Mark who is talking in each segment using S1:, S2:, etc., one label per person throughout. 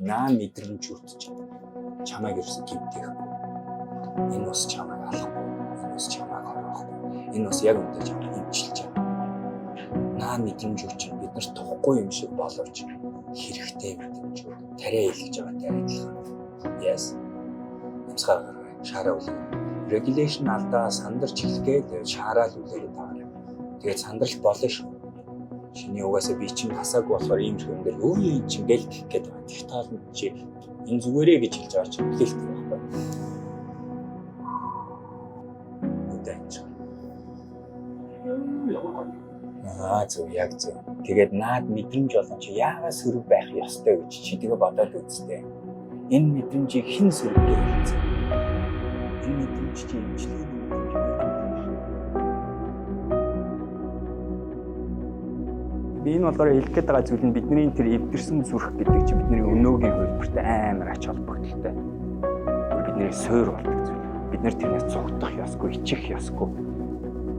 S1: наа мэдрэмж үүтэж чамайг ерөөсө гимтэхгүй. Энэ бас чамайг алахгүй. Энэ бас чамайг орохгүй. Энэ бас яг үнтэй чамайг имчилж байгаа. Наа мэдрэмж үүч бид нар тухгүй юм шиг боловч хэрэгтэй мэдрэмж үү. Тариа илгэж байгаатай адилхан. Yes. Ямсгаар гаргая. Шаараа үлээ. Regulation алдаа сандарч эхлэхэд шаараа л үлээгээд байгаа. Тэгээд сандрал болно шүү. Чиний угаасаа би чинь тасаагүй болохоор ийм ч юм дээр юу юм чинь гэл гэх гээд байна. Тэг тааланд чи энэ зүгээрээ гэж хэлж байгаа чинь хэлэлтэй байхгүй. Үдэнч. Зөв яг зөв. Тэгээд наад мэдрэмж болон чи яагаад сөрөг байх ёстой гэж чи тэгээ бодоод үзтээ. Энэ мэдрэмжийг хэн сөрөгтэй хэлсэн? Энэ мэдрэмж чи имжлэг би энэ болохоор хэлэх гээд байгаа зүйл нь бидний тэр эвдэрсэн зүрх гэдэг чинь бидний өнөөгийн хөлбөртэй амар ач холбогдолтой. Бидний суур болдог зүйл. Бид нэр тэрнээс цугтах ёсгүй, ичих ёсгүй.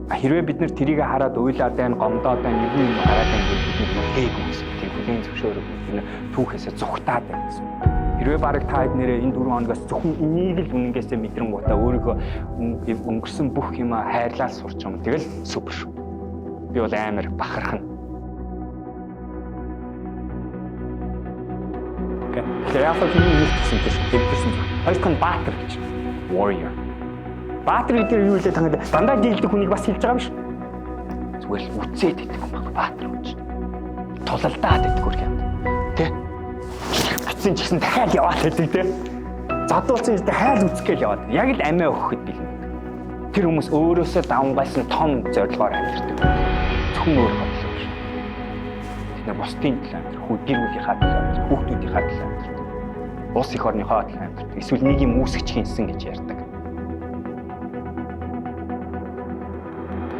S1: Хэрвээ бид нэр тэрийг хараад уйлаад байна, гомдоод байна, юм хараад байна гэж бид нэг хүмүүс тийм бүлийн зөвшөөрөг бид түүхээсээ цугтаад байна гэсэн. Хэрвээ бараг та эднэрээ энэ 4 хоногоос зөвхөн энийг л үнэнгээсээ мэдрэнгуудаа өөрийгөө өнгөрсөн бүх юм хайрлал сурч юм. Тэгэл супер шүү. Би бол амар бахархна. Тэгэхээр яг л юм хэлсэн тийм хэлсэн. Хоёрхан баатар гэж. Warrior. Баатар гэдэг юу вэ та дандаа дийлдэг хүнийг бас хэлж байгаа юм шүү. Зүгээр л үцээд идэх юм байна баатар гэж. Тулалдаад идэх үр юм. Тэ? Бицэн ч гэсэн дахиад яваад байдаг тэ. Задуулсан юм дахиад үцгээл яваад. Яг л амиа өгөхөд бэлэн. Тэр хүмүүс өөрөөсөө давангайсан том зорилгоор амьдэрдэг. Зөвхөн өөр бодлоо шүү. Тэд бусдын төлөө амьдэр, гэр бүлийнхаа төлөө амьдэр, хүүхдүүдийнхаа төлөө амьдэр. Улс их орныхоо төлөө амьдэр. Эсвэл нэг юм үүсгэж хийсэн гэж ярьдаг.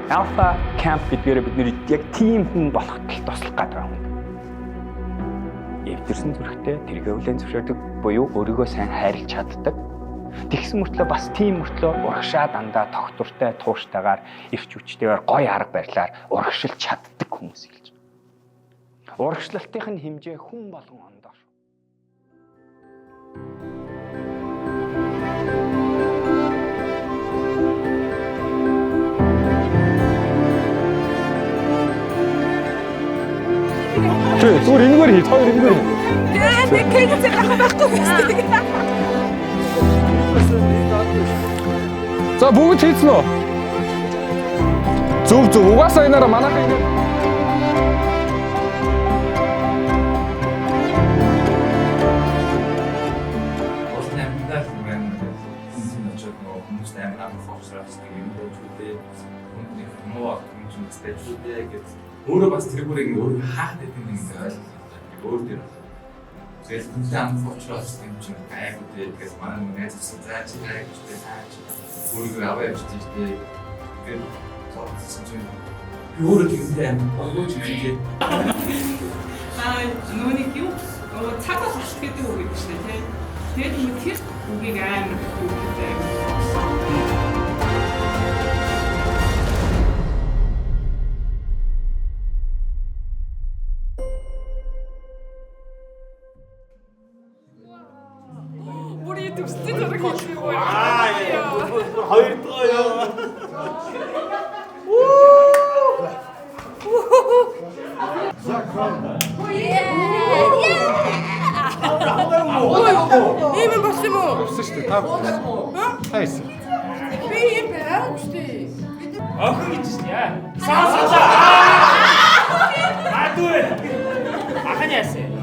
S1: Alpha Camp гэдгээр бидний яг тийм хүн болоход туслах гэдэг юм. Эвдэрсэн зүрхтэй тэргээ үлэн зөвшөөрдөг буюу өөрийгөө сайн хайрлаж чаддаг. Тэгсэн мөртлөө бас тийм мөртлөө урагшаа дандаа тогтвортой тууштайгаар ирч хүчтэйгээр гоё арга барилаар урагшилж чаддаг хүмүүс хэлж байна. Урагшлалтын хэмжээ хүн болгон ондоо шүү. Зүгээр энэгээр хий, хоёр энэгээр.
S2: Би кэгцээ байхгүй гэсэн.
S3: За бүгд хийцэн үү? Зөв угаасаа энаараа манайхан ингэ
S4: өөрөө бас тэргүүрийг өөрөө хаах гэдэг юм ойлголоо. Өөр дээр. Тэгээд үнтэй амт учраас юм чинь айгуу тэгээд манай найз гэсэн заач гэж тааж өөрийгөө аваа явчих тийм. Тэгээд зовсон чинь өөрөө тэгсээ амт болгож хийгээ.
S2: Нүуник юу? Цагаас алт гэдэг үг гэдэг чинь тийм. Тэгээд нэг тэр үгийг амар хөвгтэй. Төстэй зэрэг хийх юм аа.
S5: Хоёр дахь яа.
S2: Ийм болсон юм уу?
S3: болсон шүү дээ. Та хийсэн.
S2: Би ийм байгаа шүү дээ.
S5: Охин гэж яа. Саасаа. Адгүй. Ахын яасан.